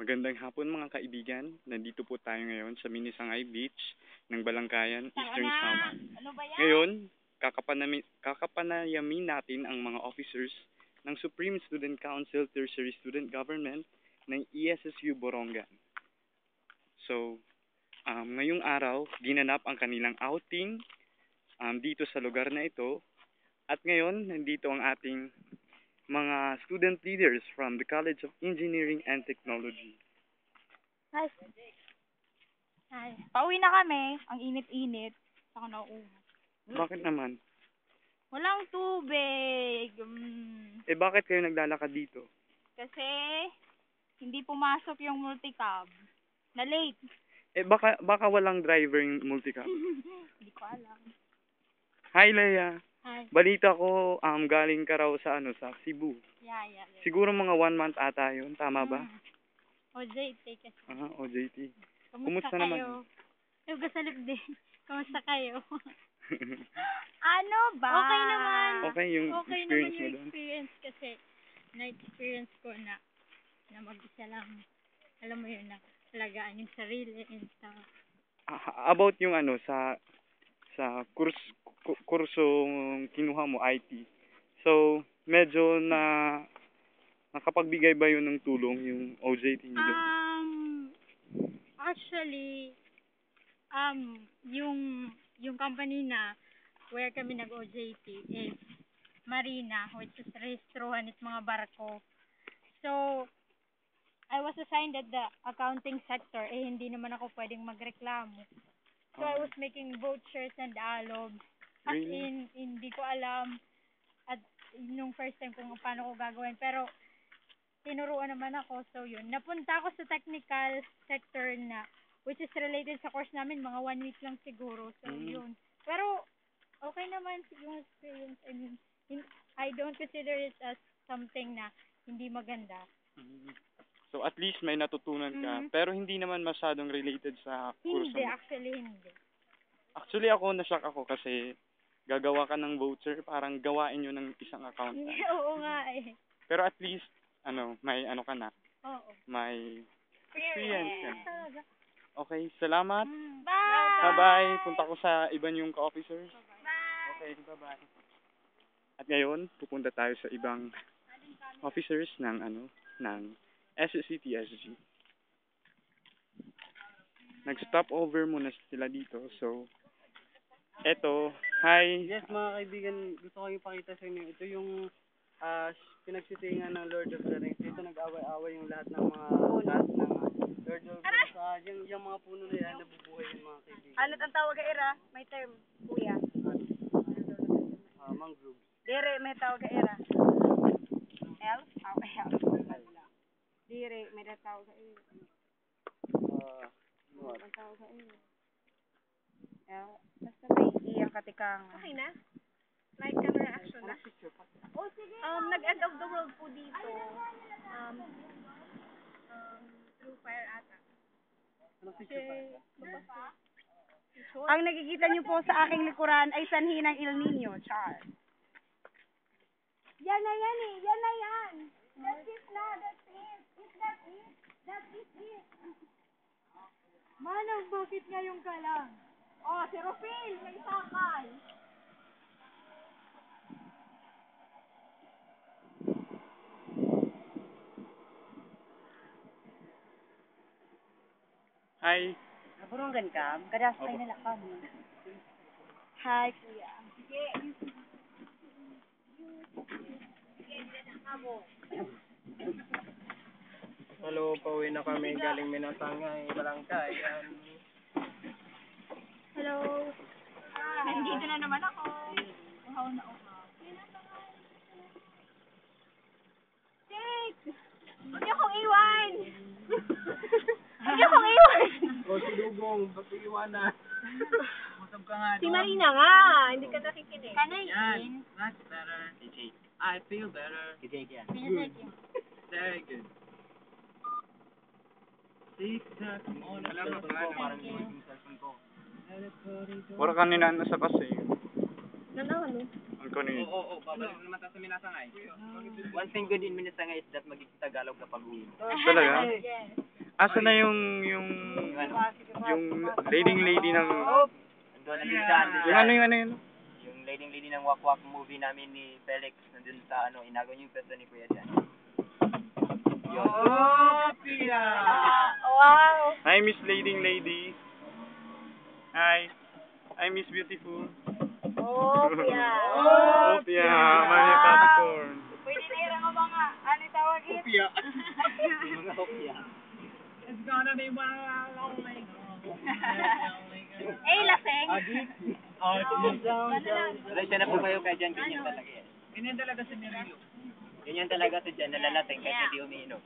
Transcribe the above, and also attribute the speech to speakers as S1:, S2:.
S1: Magandang hapon mga kaibigan. Nandito po tayo ngayon sa Minisangay Beach ng Balangkayan, Eastern Samar.
S2: Ano ba yan?
S1: Ngayon, kakapanayamin natin ang mga officers ng Supreme Student Council Tertiary Student Government ng ESSU Borongan. So, ngayong araw, ginanap ang kanilang outing dito sa lugar na ito. At ngayon, nandito ang ating mga student leaders from the College of Engineering and Technology.
S2: Hi. Hi. Pauwi na kami. Ang init-init. Saka nauuha.
S1: Bakit naman?
S2: Walang tubig.
S1: Bakit kayo naglalakad dito?
S2: Kasi hindi pumasok yung multicab. Na late.
S1: Baka walang driver yung multicab.
S2: Hindi ko alam.
S1: Hi, Leia.
S2: Hi.
S1: Balita ko, galing ka raw sa Cebu.
S2: Yeah.
S1: Siguro mga 1 month ata yun. Tama ba?
S2: OJT kasi.
S1: OJT.
S2: Kumusta
S1: naman?
S2: kayo? Nagkasalip din. Kumusta kayo? Ano ba? Okay naman.
S1: Okay yung
S2: Okay
S1: experience
S2: naman
S1: mo
S2: yung
S1: doon?
S2: experience kasi na-experience ko na mag-isa lang. Alam mo yun na alagaan yung sarili and stuff.
S1: About yung sa kursong kinuha mo, IT. So, medyo nakapagbigay ba yun ng tulong yung OJT niyo doon?
S2: Actually, yung company na where kami nag-OJT is Marina, which is rehistruhan at mga barko. So, I was assigned at the accounting sector, hindi naman ako pwedeng magreklamo. So, I was making vouchers and alobs. As in, hindi ko alam at nung first time kung paano ko gagawin. Pero, tinuruan naman ako. So, yun. Napunta ako sa technical sector na, which is related sa course namin, mga 1 week lang siguro. So, yun. Pero, okay naman yung experience. I mean, I don't consider it as something na hindi maganda.
S1: So, at least may natutunan ka. Pero hindi naman masyadong related sa kurso.
S2: Hindi.
S1: Actually, na-shock ako kasi gagawa ka ng voucher, parang gawain yun ng isang accountant.
S2: Oo nga eh.
S1: Pero at least, may ka na.
S2: Oo.
S1: May experience ka na.
S2: Talaga.
S1: Okay, salamat.
S2: Bye!
S1: Bye-bye. Punta ko sa iba niyong ka-officers.
S2: Bye!
S1: Okay, bye-bye. At ngayon, pupunta tayo sa ibang officers ng SSCTSG. Nag-stop over muna sila dito. So, eto, hi.
S3: Yes, mga kaibigan, gusto ko ipakita sa inyo. Ito yung pinagsisihingan ng Lord of the Rings. Dito nag-away-away yung lahat ng mga Lord of the Rings. Yung mga puno na yan, nabubuhay yung mga kaibigan.
S4: Ano't ang tawag ka era? May term, kuya.
S3: Mangrove.
S4: Dire, may tawag ka era. Elf? Okay, elf. Dire, may tawag ka era. May tawag ka era. Basta may iyang katikang. Okay na? Like camera action na? Oh, sige. Nag-end of the world po dito. Through fire ata. Ang nakikita niyo po sa aking likuran ay sanhi ng El Nino, Char. Yan na yan eh. Yan na yan. That's it na. That's it. That's it. That is it. Manang, bakit ngayon ka lang? Oh, si Rufil, may sakay.
S1: Hi.
S4: Naburungan ka? Kadaspay nila kami. Hi, kuya. Sige.
S3: Hello, pauwi na kami galing Minasangay, Balangkay.
S2: Hello. Nandito na naman ako. Uhaw na uhaw. Jake! Huwag niyo akong iwan! Huwag niyo akong iwan!
S3: O, si Dugong, ba't iiwanan? Musab ka nga.
S4: Si Marina nga. Hindi ka nakikinig.
S2: Kanayin.
S3: That's better. DJ. I feel better. DJ yan. Very good. Tic-tac. Alam mo, parang yung cellphone ko.
S1: Wala kanina sa kasi.
S4: Ano?
S1: Ang kanina.
S3: Oo, babalik naman tayo sa Minasangay. One thing good in Minasangay is that magiging Tagalog na pag-uwi.
S1: Talaga?
S2: Yes.
S1: Asa na yung lady ng,
S5: Nandun, nandun sa,
S1: yung ano yun?
S5: yung lady ng Wakwak movie namin ni Felix, nandun sa ano, inagaw niyo yung pwesto ni Kuya dyan. Yun.
S4: Wow.
S1: Hi, Miss Lady. Hi. Hi, Miss Beautiful.
S4: Oh, Pia.
S1: Oh, Pia. Mami popcorn.
S4: Pwede na hirang ang mga, ano tawag ito?
S3: Kopya.
S5: Mga kopya.
S4: Eh, laseng.
S5: Pasensya na po kayo kaya dyan, ganyan talaga yan. Ganyan talaga sa dyan, nalalasing kahit hindi umiinom.